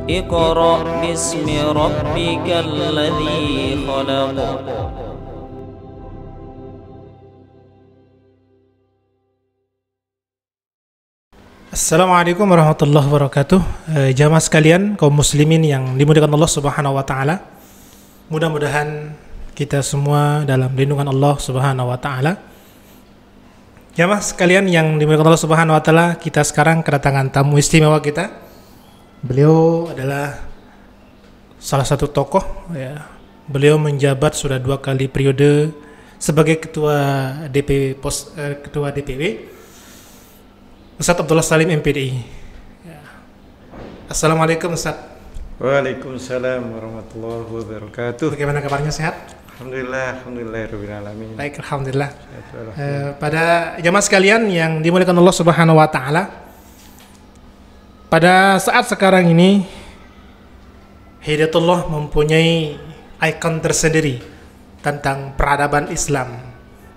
اقرأ باسم ربك الذي خلق. Assalamualaikum warahmatullahi wabarakatuh. Jamaah sekalian, kaum muslimin yang dimuliakan Allah Subhanahu wa taala. Mudah-mudahan kita semua dalam lindungan Allah Subhanahu wa taala. Jamaah sekalian yang dimuliakan Allah Subhanahu wa taala, kita sekarang kedatangan tamu istimewa kita. Beliau adalah salah satu tokoh ya. Beliau menjabat sudah 2 kali periode sebagai ketua ketua DPW. Ustaz Abdullah Salim MPDI. Ya. Assalamualaikum Ustaz. Waalaikumsalam warahmatullahi wabarakatuh. Bagaimana kabarnya, sehat? Alhamdulillah alamin. Baik, alhamdulillah. Pada jamaah sekalian yang dimuliakan Allah Subhanahu wa taala, pada saat sekarang ini Hidayatullah mempunyai ikon tersendiri tentang peradaban Islam.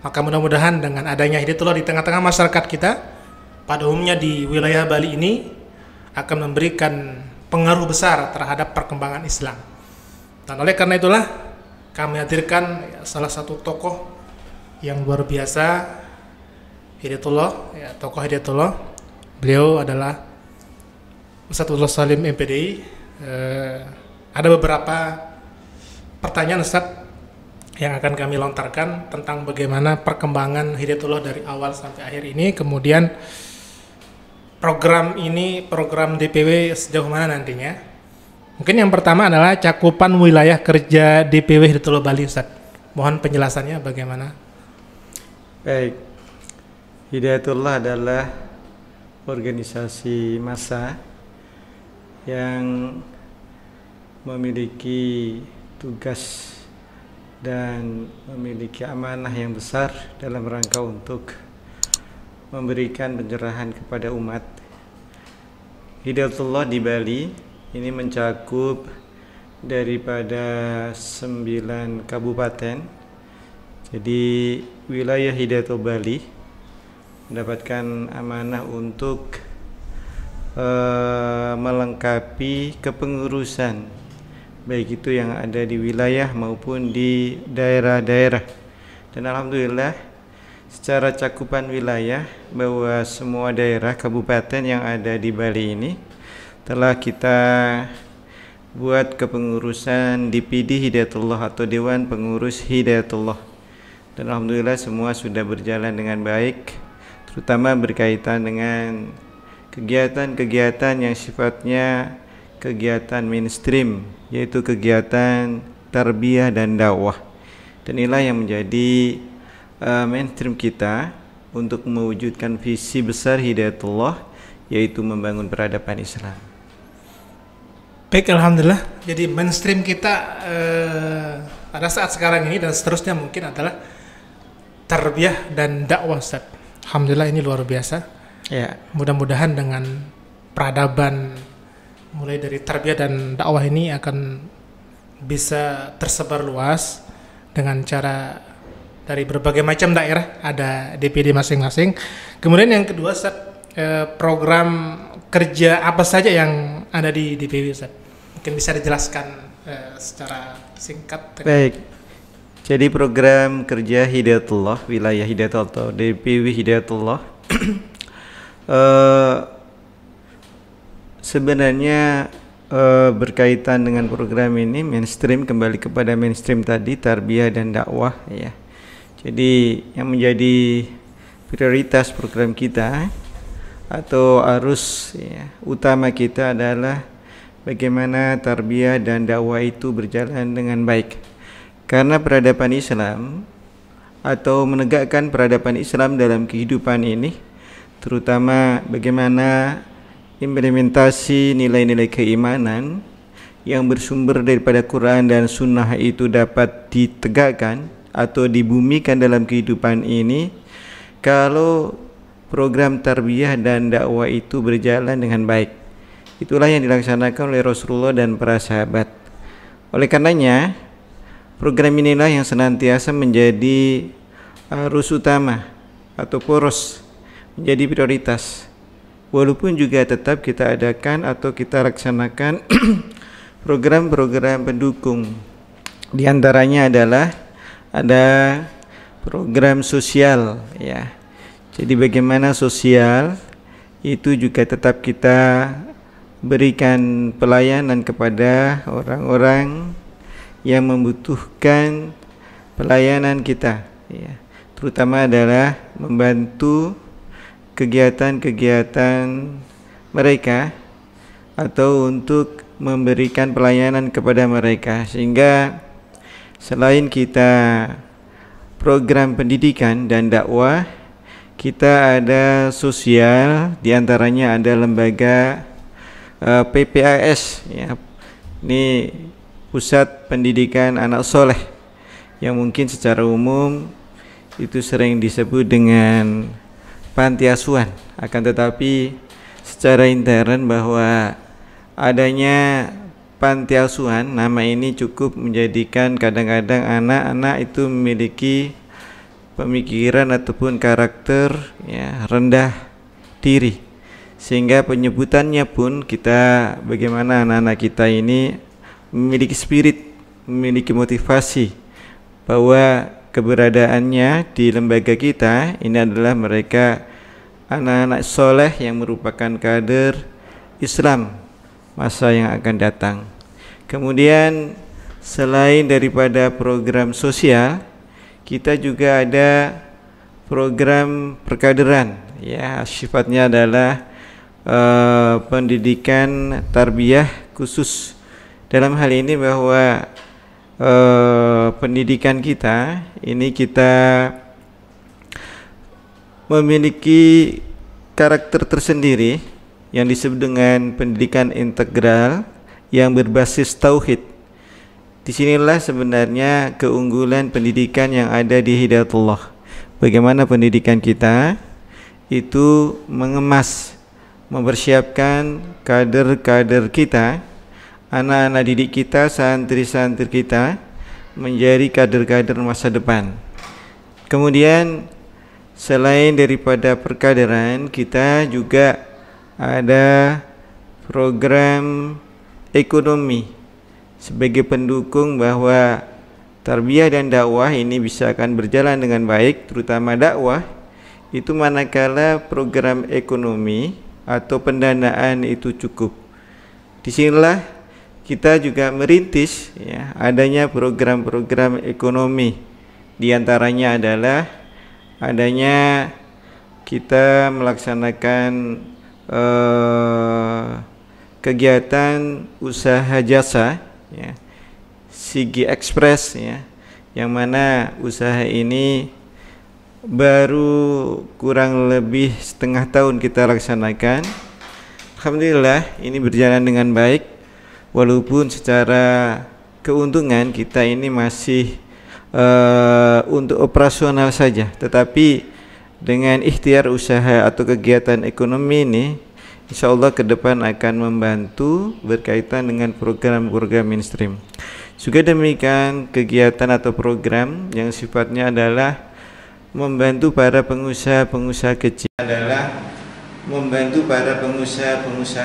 Maka mudah-mudahan dengan adanya Hidayatullah di tengah-tengah masyarakat kita, pada umumnya di wilayah Bali ini, akan memberikan pengaruh besar terhadap perkembangan Islam. Dan oleh karena itulah kami hadirkan salah satu tokoh yang luar biasa, Hidayatullah, ya, tokoh Hidayatullah. Beliau adalah Ustaz Abdullah Salim MPDI. Ada beberapa pertanyaan Ustaz yang akan kami lontarkan tentang bagaimana perkembangan Hidayatullah dari awal sampai akhir ini, kemudian program DPW sejauh mana nantinya. Mungkin yang pertama adalah cakupan wilayah kerja DPW Hidayatullah Bali, Ustaz. Mohon penjelasannya bagaimana. Baik, Hidayatullah adalah organisasi massa yang memiliki tugas dan memiliki amanah yang besar dalam rangka untuk memberikan pencerahan kepada umat. Hidayatullah di Bali ini mencakup daripada 9 kabupaten. Jadi wilayah Hidayatullah Bali mendapatkan amanah untuk melengkapi kepengurusan baik itu yang ada di wilayah maupun di daerah-daerah. Dan alhamdulillah secara cakupan wilayah bahwa semua daerah kabupaten yang ada di Bali ini telah kita buat kepengurusan DPD Hidayatullah atau Dewan Pengurus Hidayatullah. Dan alhamdulillah semua sudah berjalan dengan baik, terutama berkaitan dengan kegiatan-kegiatan yang sifatnya kegiatan mainstream, yaitu kegiatan tarbiyah dan dakwah. Dan inilah yang menjadi mainstream kita untuk mewujudkan visi besar Hidayatullah, yaitu membangun peradaban Islam. Baik, alhamdulillah. Jadi mainstream kita pada saat sekarang ini dan seterusnya mungkin adalah tarbiyah dan dakwah, Ustaz. Alhamdulillah, ini luar biasa. Ya. Mudah-mudahan dengan peradaban mulai dari tarbiyah dan dakwah ini akan bisa tersebar luas dengan cara dari berbagai macam daerah, ada DPD masing-masing. Kemudian yang kedua, Ustaz, program kerja apa saja yang ada di DPW, Ustaz? Mungkin bisa dijelaskan secara singkat. Baik. Jadi program kerja Hidayatullah, wilayah Hidayatullah atau DPW Hidayatullah sebenarnya berkaitan dengan program ini mainstream, kembali kepada mainstream tadi, tarbiyah dan dakwah ya. Jadi yang menjadi prioritas program kita atau arus ya, utama kita adalah bagaimana tarbiyah dan dakwah itu berjalan dengan baik. Karena peradaban Islam atau menegakkan peradaban Islam dalam kehidupan ini, terutama bagaimana implementasi nilai-nilai keimanan yang bersumber daripada Quran dan Sunnah itu dapat ditegakkan atau dibumikan dalam kehidupan ini, kalau program tarbiyah dan dakwah itu berjalan dengan baik. Itulah yang dilaksanakan oleh Rasulullah dan para sahabat. Oleh karenanya, program inilah yang senantiasa menjadi arus utama atau poros, menjadi prioritas walaupun juga tetap kita adakan atau kita laksanakan program-program pendukung. Di antaranya adalah ada program sosial, ya. Jadi bagaimana sosial itu juga tetap kita berikan pelayanan kepada orang-orang yang membutuhkan pelayanan kita, ya. Terutama adalah membantu kegiatan-kegiatan mereka atau untuk memberikan pelayanan kepada mereka, sehingga selain kita program pendidikan dan dakwah, kita ada sosial, diantaranya ada lembaga PPAS, ya. Ini Pusat Pendidikan Anak Soleh, yang mungkin secara umum itu sering disebut dengan panti asuhan. Akan tetapi secara intern bahwa adanya panti asuhan, nama ini cukup menjadikan kadang-kadang anak-anak itu memiliki pemikiran ataupun karakter, ya, rendah diri, sehingga penyebutannya pun kita bagaimana anak-anak kita ini memiliki spirit, memiliki motivasi bahwa keberadaannya di lembaga kita ini adalah mereka anak-anak soleh yang merupakan kader Islam masa yang akan datang. Kemudian selain daripada program sosial, kita juga ada program perkaderan, ya, sifatnya adalah pendidikan tarbiyah khusus. Dalam hal ini bahwa pendidikan kita ini kita memiliki karakter tersendiri yang disebut dengan pendidikan integral yang berbasis tauhid. Disinilah sebenarnya keunggulan pendidikan yang ada di Hidayatullah. Bagaimana pendidikan kita itu mengemas, mempersiapkan kader-kader kita, anak-anak didik kita, santri-santri kita menjadi kader-kader masa depan. Kemudian selain daripada perkaderan, kita juga ada program ekonomi sebagai pendukung bahwa tarbiyah dan dakwah ini bisa akan berjalan dengan baik, terutama dakwah itu manakala program ekonomi atau pendanaan itu cukup. Disinilah kita juga merintis, ya, adanya program-program ekonomi. Di antaranya adalah adanya kita melaksanakan kegiatan usaha jasa, ya, Sigi Express, ya, yang mana usaha ini baru kurang lebih setengah tahun kita laksanakan. Alhamdulillah ini berjalan dengan baik, walaupun secara keuntungan kita ini masih untuk operasional saja, tetapi dengan ikhtiar usaha atau kegiatan ekonomi ini insyaallah ke depan akan membantu berkaitan dengan program-program mainstream. Juga demikian kegiatan atau program yang sifatnya adalah membantu para pengusaha-pengusaha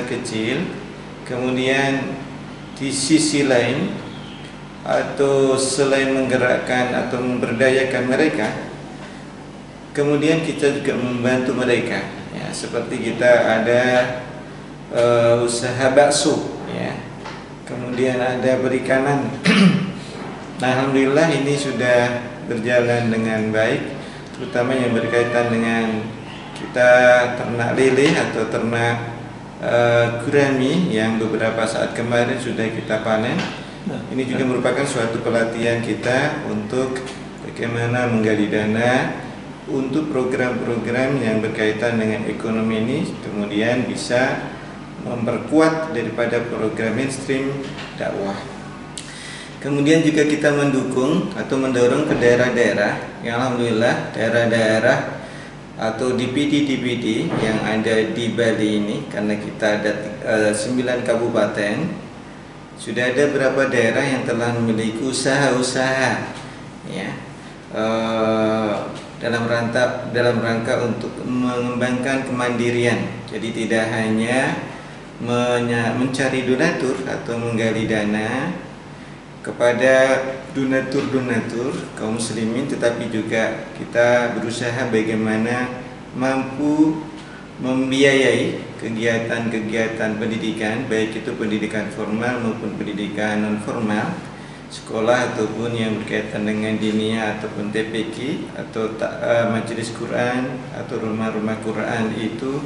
kecil, kemudian di sisi lain atau selain menggerakkan atau memberdayakan mereka, kemudian kita juga membantu mereka, ya, seperti kita ada usaha bakso, ya, kemudian ada perikanan. Nah, alhamdulillah ini sudah berjalan dengan baik, terutama yang berkaitan dengan kita ternak lele atau ternak gurami yang beberapa saat kemarin sudah kita panen. Ini juga merupakan suatu pelatihan kita untuk bagaimana menggali dana untuk program-program yang berkaitan dengan ekonomi ini, kemudian bisa memperkuat daripada program mainstream dakwah. Kemudian juga kita mendukung atau mendorong ke daerah-daerah yang alhamdulillah daerah-daerah atau DPD yang ada di Bali ini, karena kita ada 9 kabupaten, sudah ada beberapa daerah yang telah memiliki usaha-usaha, ya, dalam rangka untuk mengembangkan kemandirian. Jadi tidak hanya mencari donatur atau menggali dana kepada donatur kaum muslimin, tetapi juga kita berusaha bagaimana mampu membiayai kegiatan-kegiatan pendidikan, baik itu pendidikan formal maupun pendidikan non formal, sekolah ataupun yang berkaitan dengan diniyah ataupun TPQ atau majelis Quran atau rumah-rumah Quran, itu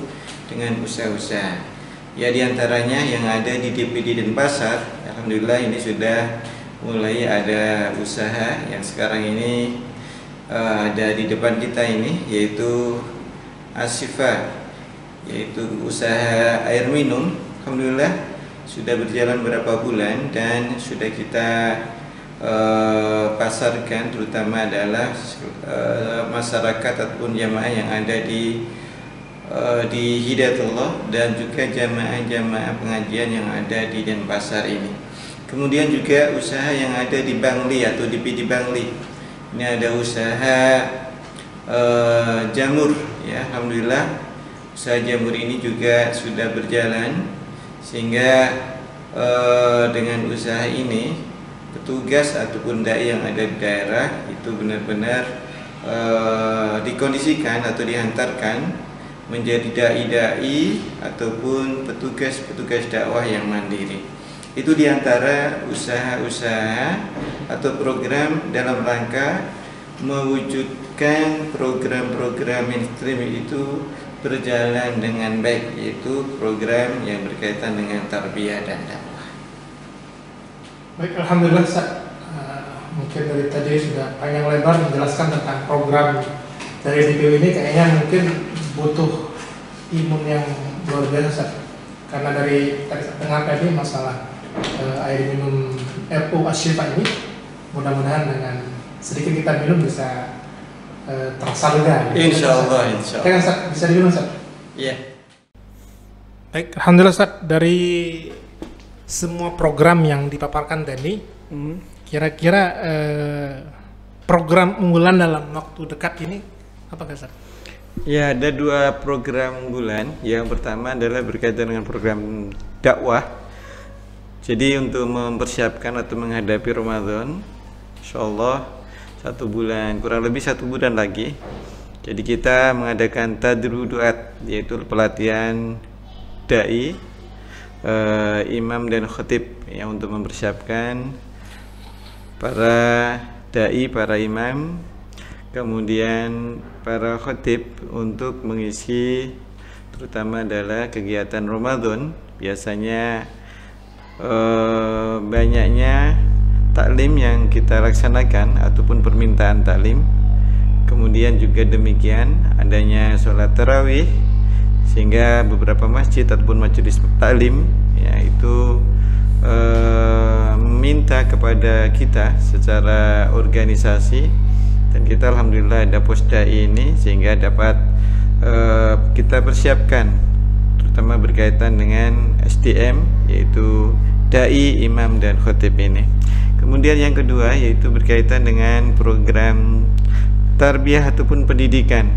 dengan usaha-usaha. Ya, diantaranya yang ada di DPD Denpasar, alhamdulillah ini sudah mulai ada usaha yang sekarang ini ada di depan kita ini, yaitu Ashifa, yaitu usaha air minum. Alhamdulillah sudah berjalan beberapa bulan dan sudah kita pasarkan, terutama adalah masyarakat ataupun jamaah yang ada di Hidayatullah dan juga jamaah-jamaah pengajian yang ada di Denpasar ini. Kemudian juga usaha yang ada di Bangli atau di PD Bangli. Ini ada usaha jamur, ya, alhamdulillah usaha jamur ini juga sudah berjalan, sehingga dengan usaha ini petugas ataupun dai yang ada di daerah itu benar-benar dikondisikan atau dihantarkan menjadi dai-dai ataupun petugas-petugas dakwah yang mandiri. Itu diantara usaha-usaha atau program dalam rangka mewujudkan program-program mainstream itu berjalan dengan baik, yaitu program yang berkaitan dengan tarbiyah dan dakwah. Baik, alhamdulillah Ustaz. Mungkin dari tadi sudah panjang lebar menjelaskan tentang program dari DPW ini. Kayaknya mungkin butuh imun yang luar biasa, karena dari tengah tadi masalah air minum RU Ashifa ini, mudah-mudahan dengan sedikit kita minum bisa terasa lega. Insya Allah. Kan Ustaz, bisa diminum Ustaz? Iya. Baik, alhamdulillah Ustaz, dari semua program yang dipaparkan tadi, kira-kira program unggulan dalam waktu dekat ini apa Ustaz? Ya, ada dua program unggulan. Yang pertama adalah berkaitan dengan program dakwah. Jadi untuk mempersiapkan atau menghadapi Ramadan, insyaallah kurang lebih 1 bulan lagi. Jadi kita mengadakan tadruduat, yaitu pelatihan dai, imam dan khatib, yang untuk mempersiapkan para dai, para imam, kemudian para khatib untuk mengisi terutama adalah kegiatan Ramadan. Biasanya banyaknya taklim yang kita laksanakan ataupun permintaan taklim. Kemudian juga demikian adanya sholat tarawih, sehingga beberapa masjid ataupun majelis taklim ya itu meminta kepada kita secara organisasi. Dan kita alhamdulillah ada posdai ini, sehingga dapat kita persiapkan terutama berkaitan dengan SDM, yaitu dai, imam dan khatib ini. Kemudian yang kedua yaitu berkaitan dengan program tarbiyah ataupun pendidikan.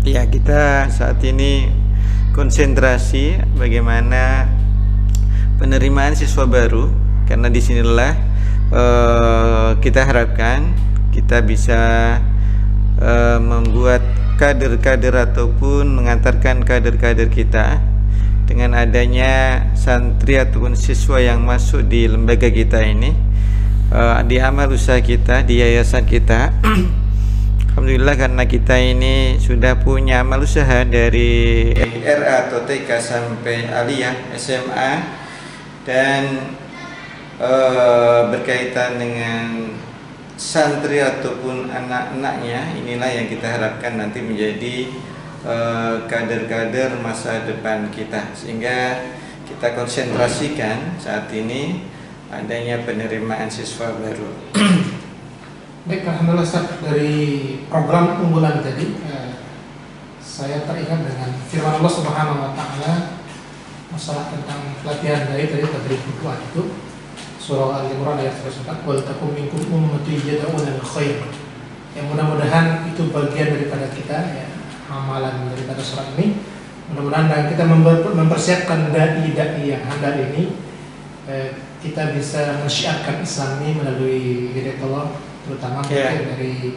Ya, kita saat ini konsentrasi bagaimana penerimaan siswa baru, karena disinilah kita harapkan kita bisa membuat kader-kader ataupun mengantarkan kader-kader kita dengan adanya santri ataupun siswa yang masuk di lembaga kita ini, di amal usaha kita, di yayasan kita. Alhamdulillah, karena kita ini sudah punya amal usaha dari RA atau TK sampai aliyah SMA, dan berkaitan dengan santri ataupun anak-anaknya, inilah yang kita harapkan nanti menjadi kader-kader masa depan kita, sehingga kita konsentrasikan saat ini adanya penerimaan siswa baru. Baik, alhamdulillah Ustaz, dari program unggulan tadi saya teringat dengan firman Allah Subhanahu wa taala masalah tentang pelatihan dai tadi berdoa itu. Surah Al-Imran ayat 104, wal takum minkum ummatun yad'una bil khair. Yang mudah-mudahan itu bagian dari amalan daripada surat ini. Mudah-mudahan dengan kita mempersiapkan dai-dai yang handal ini, kita bisa mensyiarkan Islam ini melalui Hidayatullah, terutama dari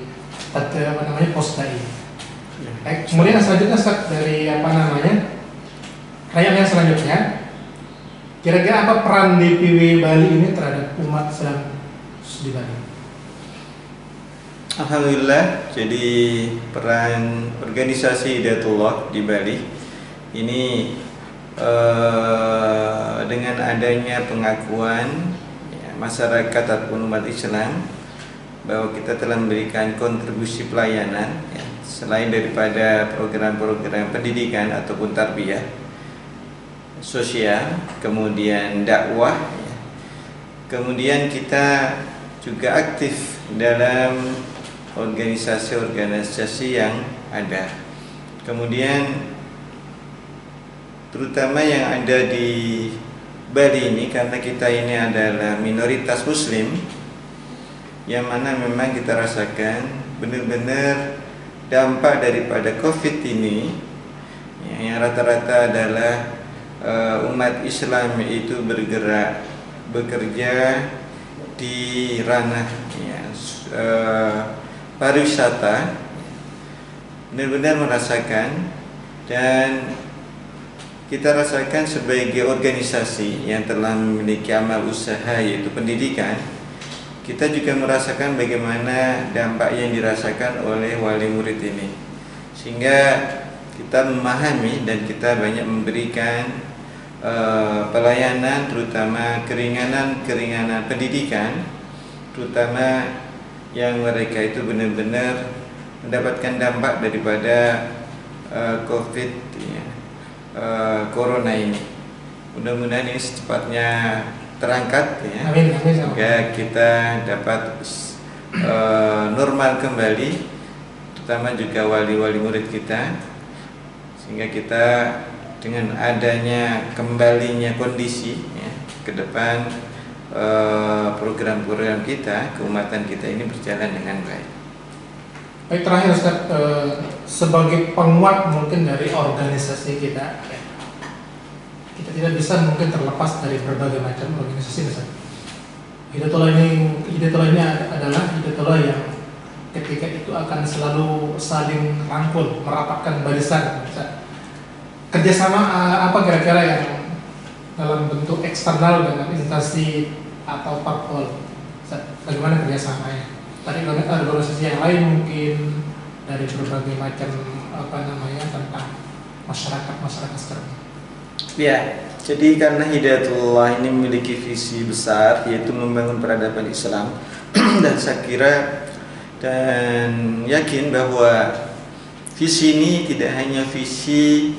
pos dai. Kemudian selanjutnya Ustaz, dari pertanyaan yang selanjutnya, kira-kira apa peran DPW Bali ini terhadap umat Islam di Bali? Alhamdulillah, jadi peran organisasi Hidayatullah di Bali ini dengan adanya pengakuan masyarakat ataupun umat Islam bahwa kita telah memberikan kontribusi pelayanan selain daripada program-program pendidikan ataupun tarbiyah sosial, kemudian dakwah, kemudian kita juga aktif dalam organisasi-organisasi yang ada. Kemudian terutama yang ada di Bali ini, karena kita ini adalah minoritas muslim, yang mana memang kita rasakan benar-benar dampak daripada COVID ini, yang rata-rata adalah umat Islam itu bekerja di ranah pariwisata, benar-benar merasakan. Dan kita rasakan sebagai organisasi yang telah memiliki amal usaha yaitu pendidikan, kita juga merasakan bagaimana dampak yang dirasakan oleh wali murid ini, sehingga kita memahami dan kita banyak memberikan pelayanan, terutama keringanan pendidikan, terutama yang mereka itu benar-benar mendapatkan dampak daripada COVID Corona ini. Mudah-mudahan ini secepatnya terangkat Amin. sehingga kita dapat normal kembali, terutama juga wali-wali murid kita, sehingga kita dengan adanya kembalinya kondisi ke depan, program-program kita, keumatan kita ini berjalan dengan baik. Baik, terakhir Ustaz, sebagai penguat mungkin dari organisasi kita tidak bisa mungkin terlepas dari berbagai macam organisasi Ustaz. Hidayatullah ini adalah Hidayatullah yang ketika itu akan selalu saling rangkul, merapatkan barisan Ustaz. Kerjasama apa kira-kira yang dalam bentuk eksternal dengan instansi atau parpol Ustaz? Bagaimana kerjasamanya? Tadi ada organisasi yang lain mungkin dari berbagai macam tentang masyarakat sekarang. Ya, jadi karena Hidayatullah ini memiliki visi besar yaitu membangun peradaban Islam dan saya kira dan yakin bahwa visi ini tidak hanya visi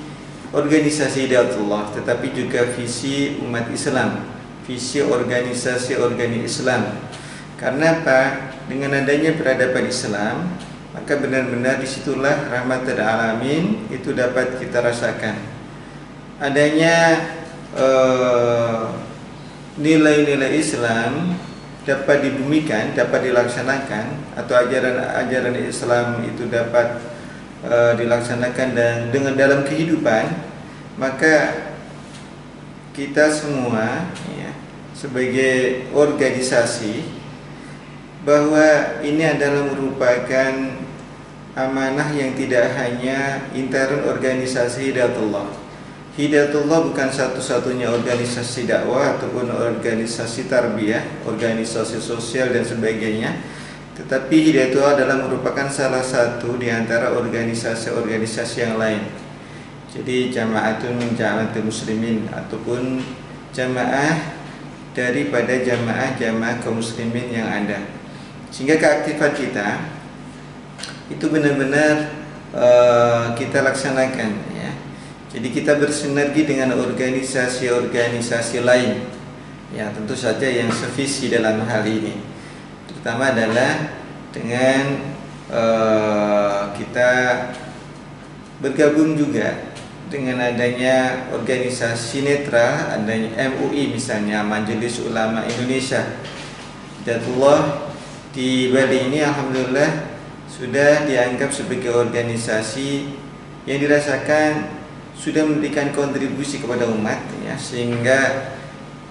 organisasi Hidayatullah, tetapi juga visi umat Islam, visi organisasi Islam. Karena apa? Dengan adanya peradaban Islam, maka benar-benar disitulah rahmatan alamin itu dapat kita rasakan. Adanya nilai-nilai Islam dapat dibumikan, dapat dilaksanakan, atau ajaran Islam itu dapat dilaksanakan dan dengan dalam kehidupan, maka kita semua sebagai organisasi bahwa ini adalah merupakan amanah yang tidak hanya intern organisasi Hidayatullah. Hidayatullah bukan satu-satunya organisasi dakwah ataupun organisasi tarbiyah, organisasi sosial dan sebagainya, tetapi Hidayatullah adalah merupakan salah satu di antara organisasi-organisasi yang lain. Jadi jama'atul muslimin ataupun jamaah daripada jamaah kaum muslimin yang ada. Sehingga keaktifan kita itu benar-benar kita laksanakan ya. Jadi kita bersinergi dengan organisasi-organisasi lain ya, tentu saja yang sevisi dalam hal ini. Terutama adalah dengan kita bergabung juga dengan adanya organisasi netral, adanya MUI misalnya, Majelis Ulama Indonesia. Hidayatullah di Bali ini alhamdulillah sudah dianggap sebagai organisasi yang dirasakan sudah memberikan kontribusi kepada umat, ya, sehingga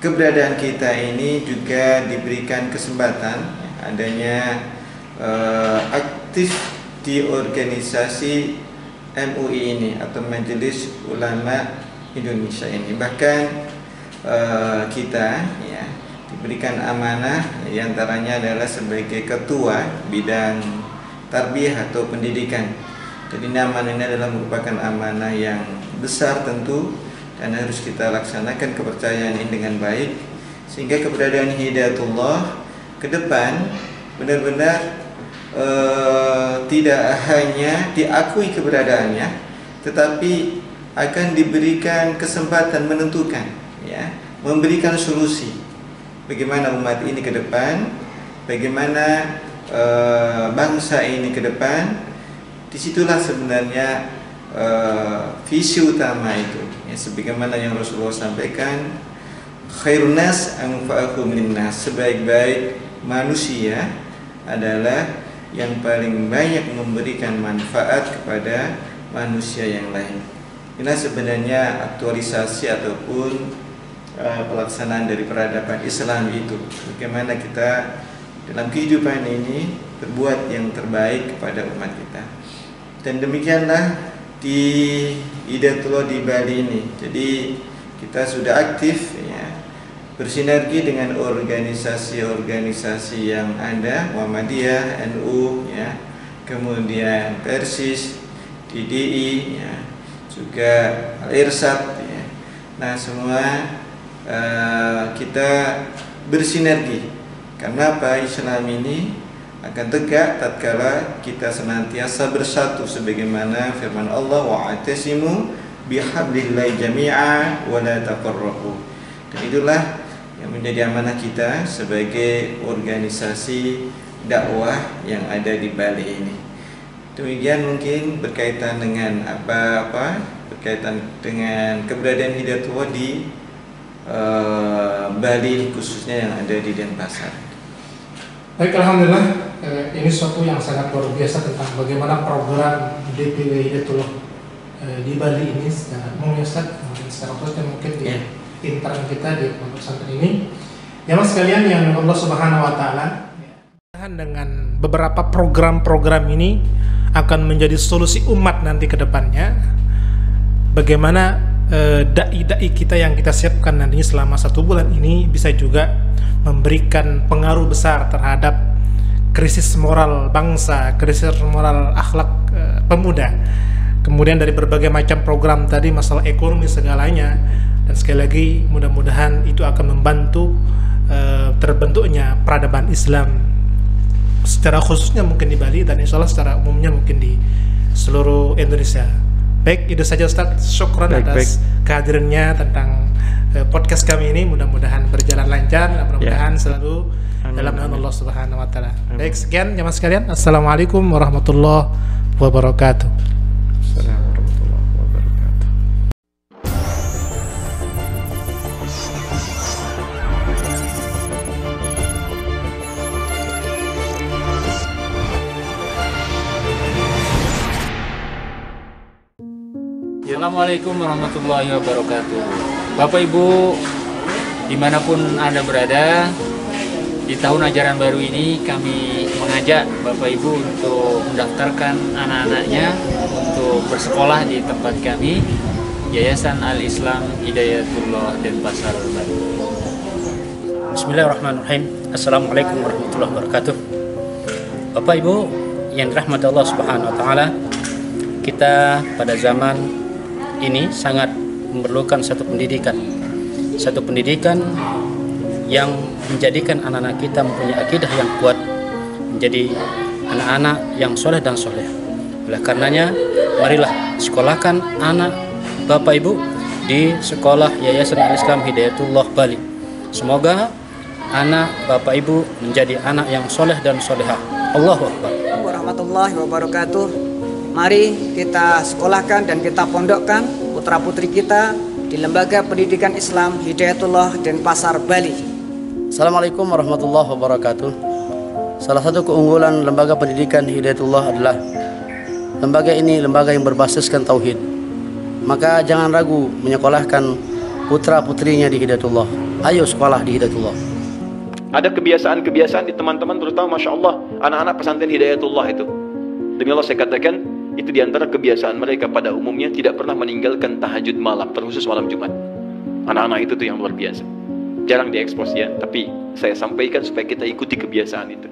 keberadaan kita ini juga diberikan kesempatan, ya, adanya aktif di organisasi MUI ini atau Majelis Ulama Indonesia ini. Bahkan kita, ya, diberikan amanah, ya, antaranya adalah sebagai ketua bidang tarbiyah atau pendidikan. Jadi amanah ini adalah merupakan amanah yang besar tentu, dan harus kita laksanakan kepercayaan ini dengan baik, sehingga keberadaan Hidayatullah ke depan benar-benar tidak hanya diakui keberadaannya, tetapi akan diberikan kesempatan menentukan, ya, memberikan solusi bagaimana umat ini ke depan, bagaimana bangsa ini ke depan. Disitulah sebenarnya visi utama itu, ya, sebagaimana yang Rasulullah sampaikan, khairun nas anfa'uhum linnas, sebaik-baik manusia adalah yang paling banyak memberikan manfaat kepada manusia yang lain. Inilah sebenarnya aktualisasi ataupun pelaksanaan dari peradaban Islam itu, bagaimana kita dalam kehidupan ini berbuat yang terbaik kepada umat kita. Dan demikianlah di Hidayatullah di Bali ini. Jadi kita sudah aktif, ya, bersinergi dengan organisasi-organisasi yang ada, Muhammadiyah, NU, ya, kemudian Persis, DDI, ya, juga Al-Irsad, ya. Nah, semua kita bersinergi. Karena apa? Islam ini akan tegak tatkala kita senantiasa bersatu, sebagaimana firman Allah, wa'tasimu bihablillahi jami'a wa la tafarraqu. Dan itulah yang menjadi amanah kita sebagai organisasi dakwah yang ada di Bali ini. Demikian mungkin berkaitan dengan berkaitan dengan keberadaan Hidayatullah di Bali, khususnya yang ada di Denpasar. Baik, alhamdulillah, ini suatu yang sangat luar biasa tentang bagaimana program DPW Hidayatullah di Bali ini secara umum, ya Ustaz, secara khusus mungkin di intern kita di pondok pesantren ini. Ya Mas sekalian yang Allah Subhanahu wa taala, dengan beberapa program-program ini akan menjadi solusi umat nanti ke depannya. Bagaimana dai-dai kita yang kita siapkan nantinya selama 1 bulan ini bisa juga memberikan pengaruh besar terhadap krisis moral bangsa, krisis moral akhlak pemuda. Kemudian dari berbagai macam program tadi, masalah ekonomi segalanya, dan sekali lagi mudah-mudahan itu akan membantu terbentuknya peradaban Islam secara khususnya mungkin di Bali, dan insya Allah secara umumnya mungkin di seluruh Indonesia. Baik, itu saja Ustaz. Syukran atas kehadirannya tentang podcast kami ini. Mudah-mudahan berjalan lancar dan mudah-mudahan selalu dalam nama Allah Subhanahu wa taala. Baik, sekian jemaah sekalian. Assalamualaikum warahmatullahi wabarakatuh. Assalamualaikum warahmatullahi wabarakatuh. Assalamualaikum warahmatullahi wabarakatuh. Bapak Ibu dimanapun Anda berada, di tahun ajaran baru ini kami mengajak Bapak Ibu untuk mendaftarkan anak-anaknya untuk bersekolah di tempat kami, Yayasan Al-Islam Hidayatullah Denpasar Bali. Bismillahirrahmanirrahim. Assalamualaikum warahmatullahi wabarakatuh. Bapak Ibu yang dirahmati Allah Subhanahu wa taala, kita pada zaman ini sangat memerlukan satu pendidikan yang menjadikan anak-anak kita mempunyai akidah yang kuat, menjadi anak-anak yang soleh dan soleh. Oleh karenanya, marilah sekolahkan anak Bapak Ibu di sekolah Yayasan Al-Islam Hidayatullah Bali. Semoga anak Bapak Ibu menjadi anak yang soleh dan solehah. Allahu Akbar. Warahmatullahi wabarakatuh. Mari kita sekolahkan dan kita pondokkan putra-putri kita di Lembaga Pendidikan Islam Hidayatullah Denpasar Bali. Assalamualaikum warahmatullahi wabarakatuh. Salah satu keunggulan Lembaga Pendidikan Hidayatullah adalah lembaga ini lembaga yang berbasiskan tauhid. Maka jangan ragu menyekolahkan putra-putrinya di Hidayatullah. Ayo sekolah di Hidayatullah. Ada kebiasaan-kebiasaan di teman-teman, terutama Masya Allah anak-anak pesantren Hidayatullah itu. Demi Allah saya katakan, itu diantara kebiasaan mereka pada umumnya tidak pernah meninggalkan tahajud malam, terkhusus malam Jumat. Anak-anak itu tuh yang luar biasa. Jarang diekspos ya, tapi saya sampaikan supaya kita ikuti kebiasaan itu.